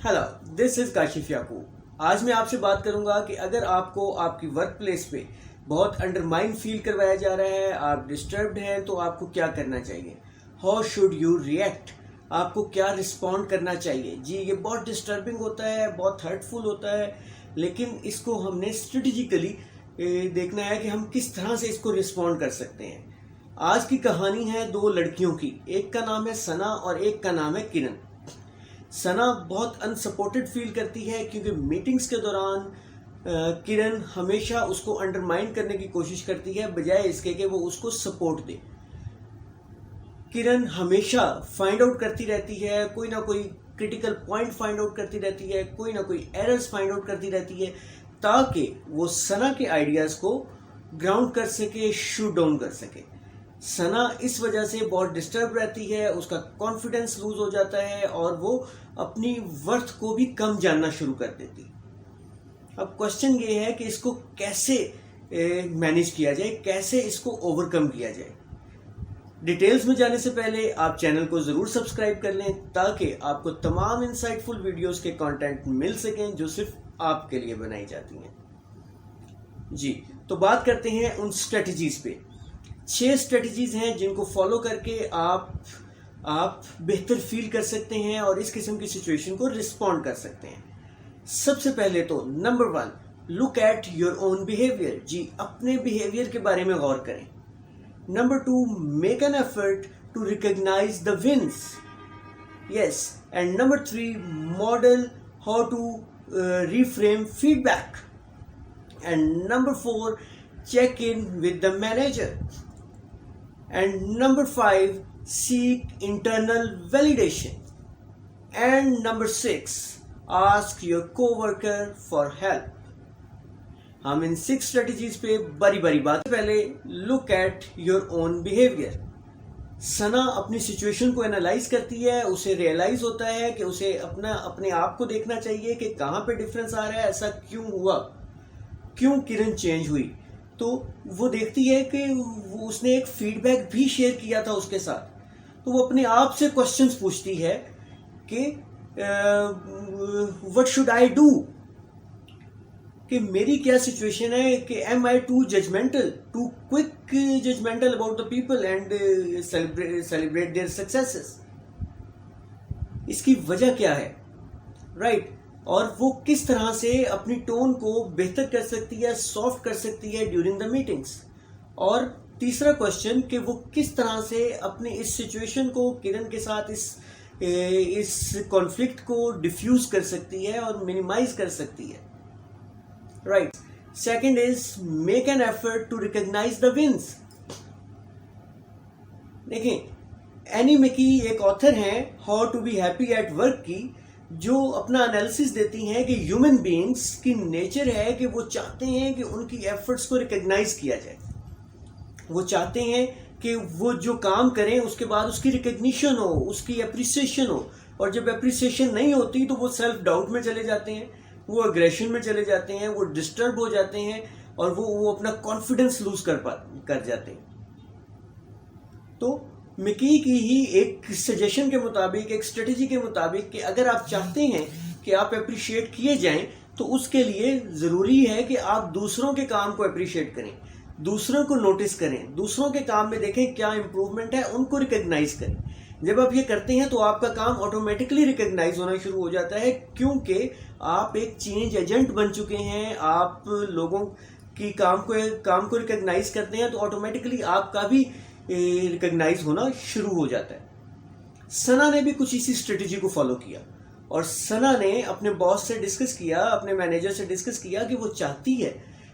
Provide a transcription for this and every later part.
Hello, this is Kashif याकूब। आज मैं आपसे बात करूंगा कि अगर आपको आपकी वर्क प्लेस पे बहुत अंडरमाइन फील करवाया जा रहा है, आप डिस्टर्ब्ड हैं, तो आपको क्या करना चाहिए। हाउ शुड यू रिएक्ट, आपको क्या रिस्पॉन्ड करना चाहिए। जी, ये बहुत डिस्टर्बिंग होता है, बहुत हर्टफुल होता है, लेकिन इसको हमने स्ट्रेटेजिकली देखना है कि हम किस तरह से इसको रिस्पॉन्ड कर सकते हैं। आज की कहानी है दो लड़कियों की, एक का नाम है सना और एक का नाम है किरण। सना बहुत अनसपोर्टेड फील करती है क्योंकि मीटिंग्स के दौरान किरण हमेशा उसको अंडरमाइन करने की कोशिश करती है बजाय इसके कि वो उसको सपोर्ट दे। किरण हमेशा फाइंड आउट करती रहती है, कोई ना कोई क्रिटिकल पॉइंट फाइंड आउट करती रहती है, कोई ना कोई एरर्स फाइंड आउट करती रहती है ताकि वो सना के आइडियाज को ग्राउंड कर सके, शूट डाउन कर सके। सना इस वजह से बहुत डिस्टर्ब रहती है, उसका कॉन्फिडेंस लूज हो जाता है और वो अपनी वर्थ को भी कम जानना शुरू कर देती। अब क्वेश्चन ये है कि इसको कैसे मैनेज किया जाए, कैसे इसको ओवरकम किया जाए। डिटेल्स में जाने से पहले आप चैनल को जरूर सब्सक्राइब कर लें ताकि आपको तमाम इंसाइटफुल वीडियोस के कंटेंट मिल सकें जो सिर्फ आपके लिए बनाई जाती हैं। जी, तो बात करते हैं उन स्ट्रेटजीज पे। 6 स्ट्रेटजीज हैं जिनको फॉलो करके आप बेहतर फील कर सकते हैं और इस किस्म की सिचुएशन को रिस्पॉन्ड कर सकते हैं। सबसे पहले तो number 1, look at your own behaviour. जी, अपने बिहेवियर के बारे में गौर करें। Number 2, make an effort to recognise the wins. Yes, and number 3, model how to reframe feedback. And number 4, check in with the manager. And number 5, seek internal validation. And number 6, ask your coworker for help. हम इन 6 strategies पे बारी बारी बात। पहले look at your own behaviour. Sana अपनी situation को analyse करती है, उसे रियलाइज होता है कि उसे अपने आप को देखना चाहिए कि कहाँ पे डिफरेंस आ रहा है, ऐसा क्यों हुआ, क्यों किरण चेंज हुई। तो वो देखती है कि उसने एक फीडबैक भी शेयर किया था उसके साथ, तो वो अपने आप से क्वेश्चंस पूछती है कि व्हाट शुड आई डू, कि मेरी क्या सिचुएशन है, कि am I too judgemental, too quick judgemental about the people and celebrate their successes. इसकी वजह क्या है, राइट? और वो किस तरह से अपनी टोन को बेहतर कर सकती है, सॉफ्ट कर सकती है ड्यूरिंग द मीटिंग्स। और तीसरा क्वेश्चन कि वो किस तरह से अपनी इस सिचुएशन को किरण के साथ इस कॉन्फ्लिक्ट को डिफ्यूज कर सकती है और मिनिमाइज कर सकती है, right? Second is make an effort to recognise the wins. देखिए, एनी मैकी एक ऑथर हैं how to be happy at work की, जो अपना एनालिसिस देती हैं कि ह्यूमन बीइंग्स की नेचर है कि वो चाहते हैं कि उनकी एफर्ट्स को रिकॉग्नाइज किया जाए। वो चाहते हैं कि वो जो काम करें उसके बाद उसकी रिकॉग्निशन हो, उसकी अप्रिसिएशन हो। और जब अप्रिसिएशन नहीं होती तो वो सेल्फ डाउट में चले जाते हैं, वो एग्रेशन में चले जाते हैं, वो डिस्टर्ब हो जाते हैं और वो अपना कॉन्फिडेंस लूज कर जाते हैं। तो मिकी की ही एक सजेशन के मुताबिक, एक स्ट्रेटेजी के मुताबिक, कि अगर आप चाहते हैं कि आप अप्रिशिएट किए जाएं तो उसके लिए ज़रूरी है कि आप दूसरों के काम को अप्रिशिएट करें, दूसरों को नोटिस करें, दूसरों के काम में देखें क्या इम्प्रूवमेंट है, उनको रिकॉग्नाइज करें। जब आप ये करते हैं तो आपका काम ऑटोमेटिकली रिकॉग्नाइज होना शुरू हो जाता है, क्योंकि आप एक चेंज एजेंट बन चुके हैं। आप लोगों की काम को रिकॉग्नाइज करते हैं तो ऑटोमेटिकली आपका भी रिकॉग्नाइज होना शुरू हो जाता है। सना ने भी कुछ इसी स्ट्रेटेजी को फॉलो किया और सना ने अपने बॉस से डिस्कस किया, अपने मैनेजर से डिस्कस किया कि वो चाहती है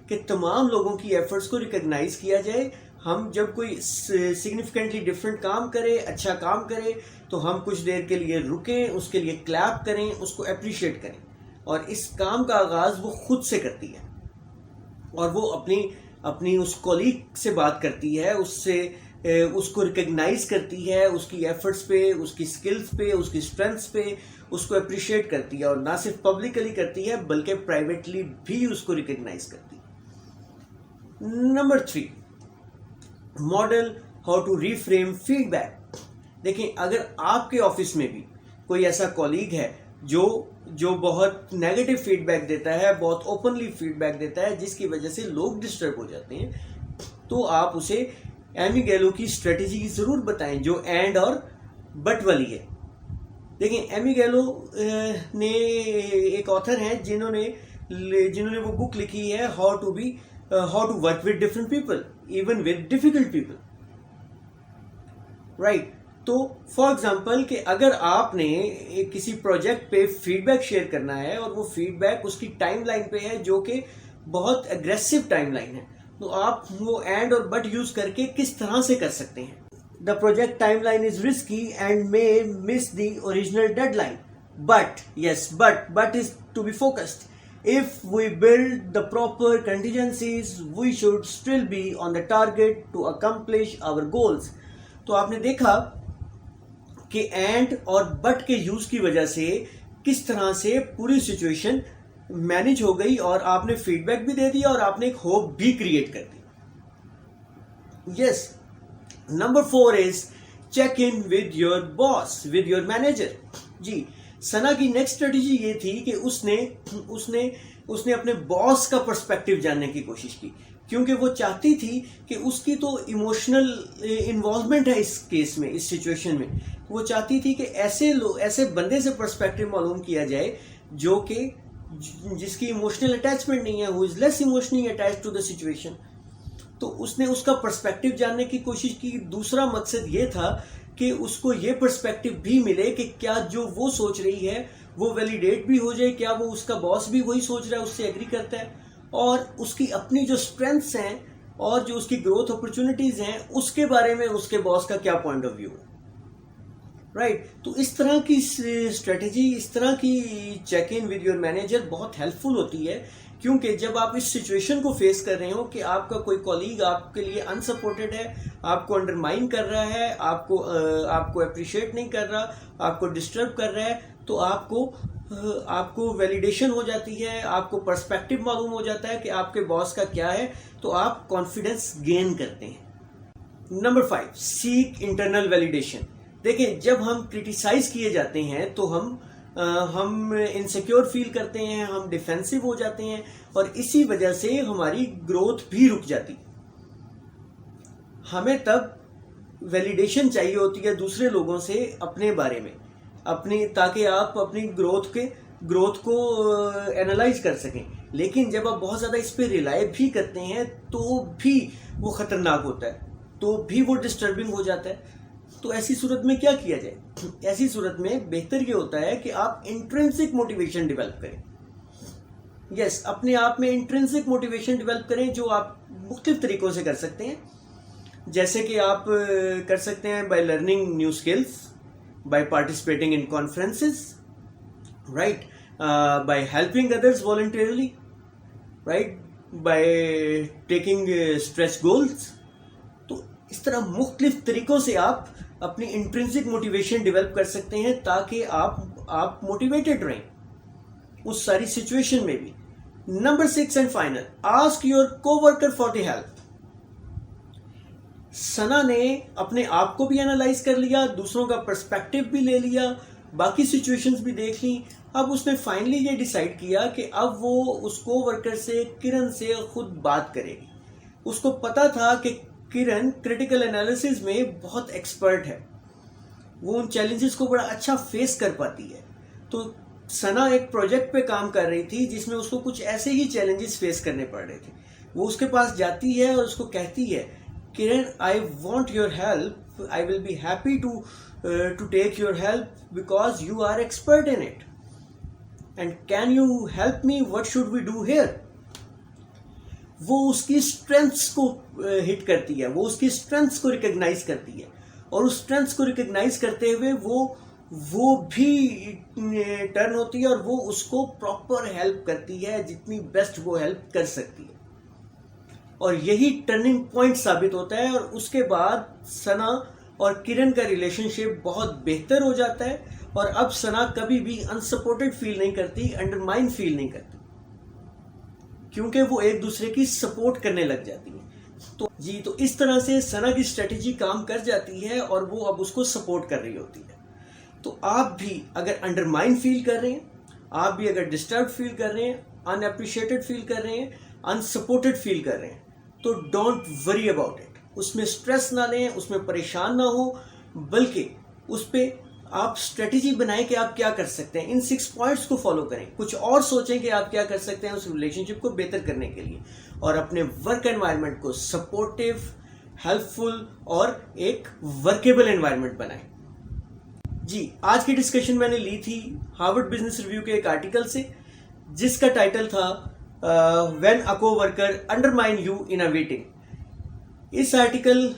कि तमाम लोगों की एफर्ट्स को रिकॉग्नाइज किया जाए। हम जब कोई सिग्निफिकेंटली डिफरेंट काम करे, अच्छा काम करे, तो हम कुछ देर के लिए रुकें, उसके लिए क्लैप करें, उसको अप्रिशिएट करें। और इस काम का आगाज वो खुद से करती है और वो अपनी उस कॉलीग से बात करती है, उसको रिकॉग्नाइज करती है, उसकी एफर्ट्स पे, उसकी स्किल्स पे, उसकी स्ट्रेंथ्स पे उसको अप्रिशिएट करती है। और ना सिर्फ पब्लिकली करती है बल्कि प्राइवेटली भी उसको रिकॉग्नाइज करती है। Number 3, model how to reframe feedback. देखिए, अगर आपके ऑफिस में भी कोई ऐसा कॉलीग है जो बहुत नेगेटिव फीडबैक देता है, बहुत ओपनली फीडबैक देता है, जिसकी वजह से लोग डिस्टर्ब हो जाते हैं, तो आप उसे एमी गैलो की स्ट्रेटेजी ज़रूर बताएं जो एंड और बट वाली है। देखिए, एमी गैलो ने एक ऑथर हैं जिन्होंने वो बुक लिखी है how to work with different people even with difficult people, right. तो फॉर एग्जांपल कि अगर आपने किसी प्रोजेक्ट पे फीडबैक शेयर करना है और वो फीडबैक उसकी टाइमलाइन पे है जो कि बहुत एग्रेसिव टाइमलाइन है, तो आप वो एंड और बट यूज करके किस तरह से कर सकते हैं। The project timeline is risky and may miss the original deadline, but is to be focused. If we build the proper contingencies, we should still be on the target to accomplish our goals. तो आपने देखा कि and और but के use की वजह से किस तरह से पूरी सिचुएशन मैनेज हो गई और आपने फीडबैक भी दे दिया और आपने एक होप भी क्रिएट कर दी। Yes, number 4 is check in with your boss, with your manager. जी, सना की नेक्स्ट स्ट्रेटेजी ये थी कि उसने अपने बॉस का पर्सपेक्टिव जानने की कोशिश की, क्योंकि वो चाहती थी कि उसकी तो इमोशनल इन्वॉल्वमेंट है इस केस में, इस सिचुएशन में। वो चाहती थी कि ऐसे बंदे से पर्सपेक्टिव मालूम किया जाए जो कि जिसकी इमोशनल अटैचमेंट नहीं है, who is less emotionally attached to the situation. तो उसने उसका पर्सपेक्टिव जानने की कोशिश की। दूसरा मकसद ये था कि उसको ये पर्सपेक्टिव भी मिले कि क्या जो वो सोच रही है वो वैलिडेट भी हो जाए, क्या वो उसका बॉस भी वही सोच रहा है, उससे एग्री करता है, और उसकी अपनी जो स्ट्रेंथ्स हैं और जो उसकी ग्रोथ अपॉर्चुनिटीज हैं उसके बारे में उसके बॉस का क्या पॉइंट ऑफ व्यू है, राइट। तो इस तरह की स्ट्रेटेजी, इस तरह की check in with your manager बहुत हेल्पफुल होती है, क्योंकि जब आप इस सिचुएशन को फेस कर रहे हो कि आपका कोई कॉलीग आपके लिए अनसपोर्टेड है, आपको अंडरमाइन कर रहा है, आपको अप्रिशिएट नहीं कर रहा, आपको डिस्टर्ब कर रहा है, तो आपको वैलिडेशन हो जाती है, आपको पर्सपेक्टिव मालूम हो जाता है कि आपके बॉस का क्या है, तो आप कॉन्फिडेंस गेन करते हैं। Number 5, seek internal validation. देखिए, जब हम क्रिटिसाइज किए जाते हैं तो हम इनसिक्योर फील करते हैं, हम डिफेंसिव हो जाते हैं और इसी वजह से हमारी ग्रोथ भी रुक जाती। हमें तब वैलिडेशन चाहिए होती है दूसरे लोगों से अपने बारे में, ताकि आप अपनी ग्रोथ को एनालाइज कर सकें। लेकिन जब आप बहुत ज़्यादा इस पर रिलाय भी करते हैं तो भी वो ख़तरनाक होता है, तो भी वो डिस्टर्बिंग हो जाता है। तो ऐसी सूरत में क्या किया जाए? ऐसी सूरत में बेहतर ये होता है कि आप इंट्रिंसिक मोटिवेशन डेवलप करें। यस, अपने आप में इंट्रिंसिक मोटिवेशन डेवलप करें, जो आप मुख्तलिफ तरीकों से कर सकते हैं। जैसे कि आप कर सकते हैं by learning new skills, by participating in conferences, right, by helping others voluntarily, right, by taking stretch goals। तो इस तरह मुख्तलिफ तरीकों से आप अपनी इंट्रिंसिक मोटिवेशन डेवलप कर सकते हैं ताकि आप मोटिवेटेड रहें उस सारी सिचुएशन में भी। Number 6 and final, ask your coworker for the help. Sana ने अपने आप को भी एनालाइज कर लिया, दूसरों का पर्सपेक्टिव भी ले लिया, बाकी सिचुएशंस भी देख ली। अब उसने फाइनली ये डिसाइड किया कि अब वो उस कोवर्कर से, किरण से खुद बात करेगी। उसको पता था कि किरण क्रिटिकल एनालिसिस में बहुत एक्सपर्ट है, वो उन चैलेंजेस को बड़ा अच्छा फेस कर पाती है। तो सना एक प्रोजेक्ट पे काम कर रही थी जिसमें उसको कुछ ऐसे ही चैलेंजेस फेस करने पड़ रहे थे। वो उसके पास जाती है और उसको कहती है, किरण, I want your help. I will be happy to take your help because you are expert in it. And can you help me? What should we do here? वो उसकी स्ट्रेंथ्स को हिट करती है, वो उसकी स्ट्रेंथ्स को recognise करती है, और उस स्ट्रेंथ्स को रिकग्नाइज करते हुए वो भी टर्न होती है और वो उसको प्रॉपर हेल्प करती है, जितनी बेस्ट वो हेल्प कर सकती है। और यही टर्निंग पॉइंट साबित होता है, और उसके बाद सना और किरण का रिलेशनशिप बहुत बेहतर हो जाता है, और अब सना कभी भी अनसपोर्टेड फील नहीं करती, अंडरमाइन फील नहीं करती, क्योंकि वो एक दूसरे की सपोर्ट करने लग जाती है। तो इस तरह से सना की स्ट्रेटेजी काम कर जाती है और वो अब उसको सपोर्ट कर रही होती है। तो आप भी अगर अंडरमाइन फील कर रहे हैं, आप भी अगर डिस्टर्ब फील कर रहे हैं, अनअप्रिशिएटेड फील कर रहे हैं, अनसपोर्टेड फील कर रहे हैं, तो डोंट वरी अबाउट इट। उसमें स्ट्रेस ना लें, उसमें परेशान ना हो, बल्कि उस पर आप स्ट्रेटेजी बनाएं कि आप क्या कर सकते हैं। इन 6 पॉइंट्स को फॉलो करें, कुछ और सोचें कि आप क्या कर सकते हैं उस रिलेशनशिप को बेहतर करने के लिए, और अपने वर्क एनवायरनमेंट को सपोर्टिव, हेल्पफुल और एक वर्केबल एनवायरनमेंट बनाएं। जी, आज की डिस्कशन मैंने ली थी हार्वर्ड बिजनेस रिव्यू के एक आर्टिकल से, जिसका टाइटल था when a co-worker undermine you in a meeting. इस आर्टिकल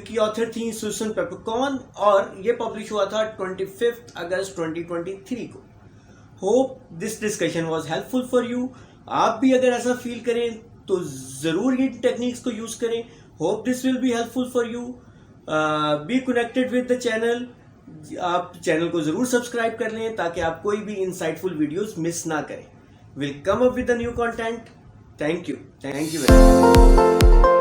की ऑथर थी सुसन पेपरकॉर्न और ये पब्लिश हुआ था 25 अगस्त 2023 को। Hope this discussion was helpful for you. आप भी अगर ऐसा फील करें तो ज़रूर ये टेक्निक्स को यूज़ करें। Hope this will be helpful for you. Be connected with the channel. आप चैनल को ज़रूर सब्सक्राइब कर लें ताकि आप कोई भी इंसाइटफुल वीडियोस मिस ना करें। Will come up with the new content. Thank you very much.